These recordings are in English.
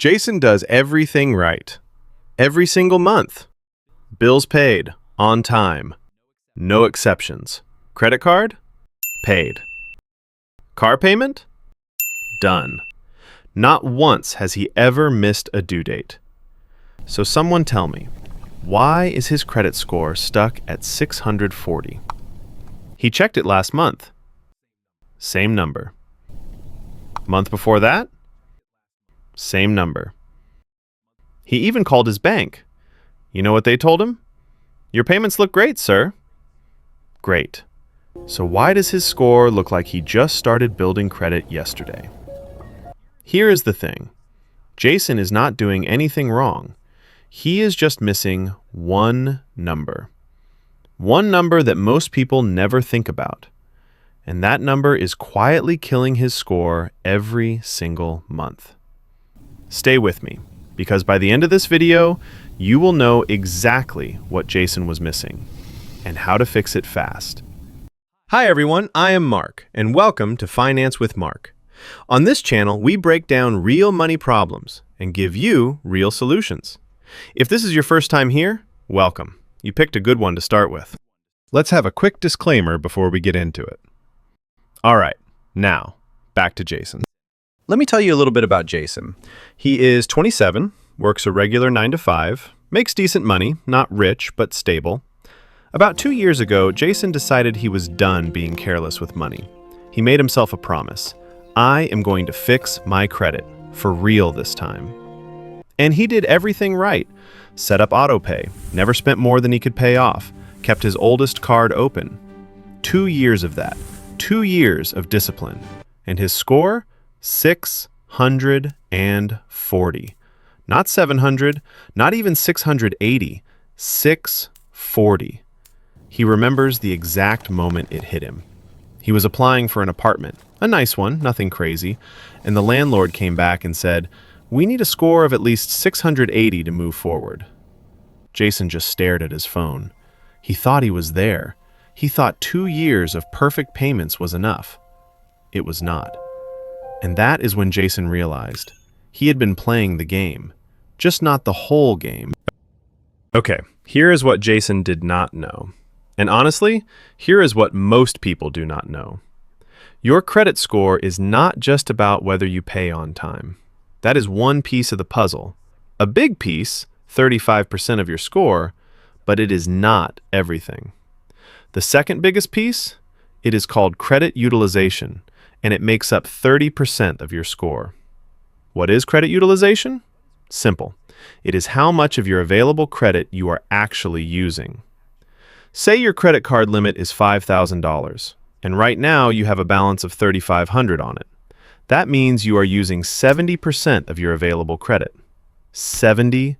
Jason does everything right. Every single month. Bills paid, on time. No exceptions. Credit card? Paid. Car payment? Done. Not once has he ever missed a due date. So someone tell me, why is his credit score stuck at 640? He checked it last month. Same number. Month before that? Same number. He even called his bank. You know what they told him? Your payments look great, sir. Great. So why does his score look like he just started building credit yesterday? Here is the thing. Jason is not doing anything wrong. He is just missing one number. One number that most people never think about. And that number is quietly killing his score every single month. Stay with me, because by the end of this video, you will know exactly what Jason was missing and how to fix it fast. Hi everyone, I am Mark, and welcome to Finance with Mark. On this channel, we break down real money problems and give you real solutions. If this is your first time here, welcome. You picked a good one to start with. Let's have a quick disclaimer before we get into it. All right, now, back to Jason. Let me tell you a little bit about Jason. He is 27, works a regular 9-to-5, makes decent money, not rich, but stable. About 2 years ago, Jason decided he was done being careless with money. He made himself a promise. I am going to fix my credit, for real this time. And he did everything right. Set up autopay, never spent more than he could pay off, kept his oldest card open. 2 years of that. 2 years of discipline. And his score? 640. Not 700, not even 680, 640. He remembers the exact moment it hit him. He was applying for an apartment, a nice one, nothing crazy, and the landlord came back and said, "We need a score of at least 680 to move forward." Jason just stared at his phone. He thought he was there. He thought 2 years of perfect payments was enough. It was not. And that is when Jason realized he had been playing the game, just not the whole game. Okay, here is what Jason did not know. And honestly, here is what most people do not know. Your credit score is not just about whether you pay on time. That is one piece of the puzzle. A big piece, 35% of your score, but it is not everything. The second biggest piece, it is called credit utilization, and it makes up 30% of your score. What is credit utilization? Simple. It is how much of your available credit you are actually using. Say your credit card limit is $5,000, and right now you have a balance of $3,500 on it. That means you are using 70% of your available credit. 70%.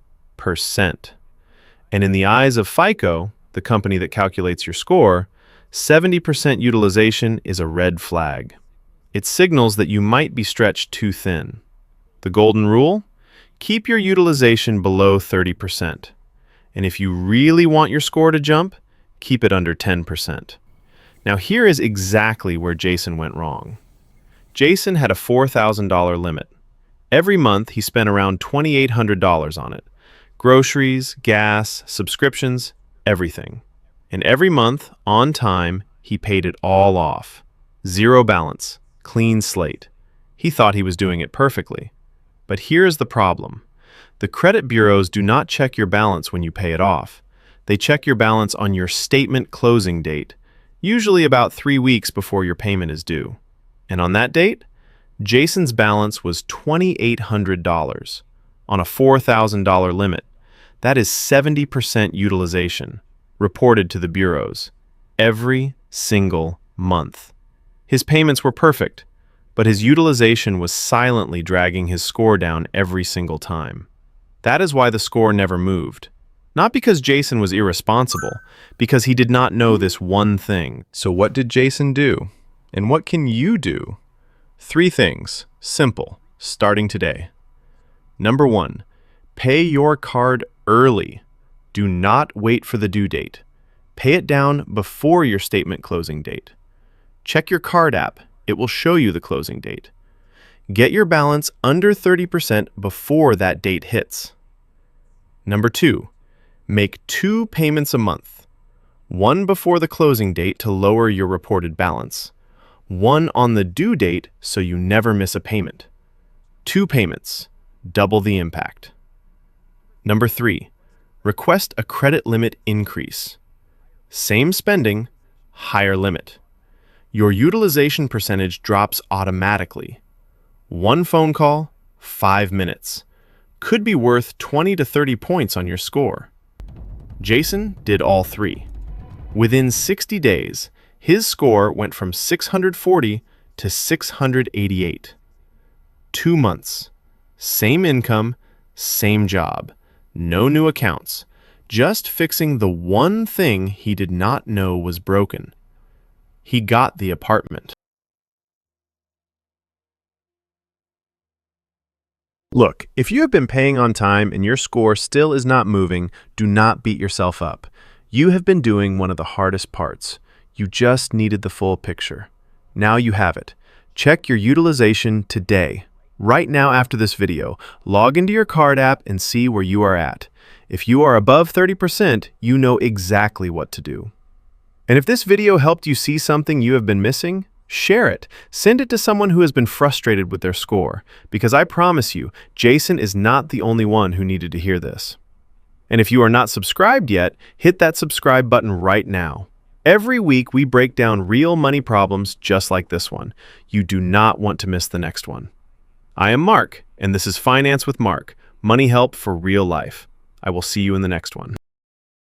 And in the eyes of FICO, the company that calculates your score, 70% utilization is a red flag. It signals that you might be stretched too thin. The golden rule? Keep your utilization below 30%. And if you really want your score to jump, keep it under 10%. Now here is exactly where Jason went wrong. Jason had a $4,000 limit. Every month he spent around $2,800 on it. Groceries, gas, subscriptions, everything. And every month, on time, he paid it all off. Zero balance. Clean slate. He thought he was doing it perfectly. But here's the problem. The credit bureaus do not check your balance when you pay it off. They check your balance on your statement closing date, usually about 3 weeks before your payment is due. And on that date, Jason's balance was $2,800 on a $4,000 limit. That is 70% utilization, reported to the bureaus, every single month. His payments were perfect, but his utilization was silently dragging his score down every single time. That is why the score never moved. Not because Jason was irresponsible, because he did not know this one thing. So what did Jason do? And what can you do? 3 things, simple, starting today. Number 1, pay your card early. Do not wait for the due date. Pay it down before your statement closing date. Check your card app. It will show you the closing date. Get your balance under 30% before that date hits. Number 2, make 2 payments a month. One before the closing date to lower your reported balance. One on the due date so you never miss a payment. 2 payments, double the impact. Number 3, request a credit limit increase. Same spending, higher limit. Your utilization percentage drops automatically. One phone call, 5 minutes. Could be worth 20 to 30 points on your score. Jason did all 3. Within 60 days, his score went from 640 to 688. 2 months. Same income, same job. No new accounts. Just fixing the one thing he did not know was broken. He got the apartment. Look, if you have been paying on time and your score still is not moving, do not beat yourself up. You have been doing one of the hardest parts. You just needed the full picture. Now you have it. Check your utilization today. Right now after this video, log into your card app and see where you are at. If you are above 30%, you know exactly what to do. And if this video helped you see something you have been missing, share it. Send it to someone who has been frustrated with their score, because I promise you, Jason is not the only one who needed to hear this. And if you are not subscribed yet, hit that subscribe button right now. Every week, we break down real money problems just like this one. You do not want to miss the next one. I am Mark, and this is Finance with Mark, money help for real life. I will see you in the next one.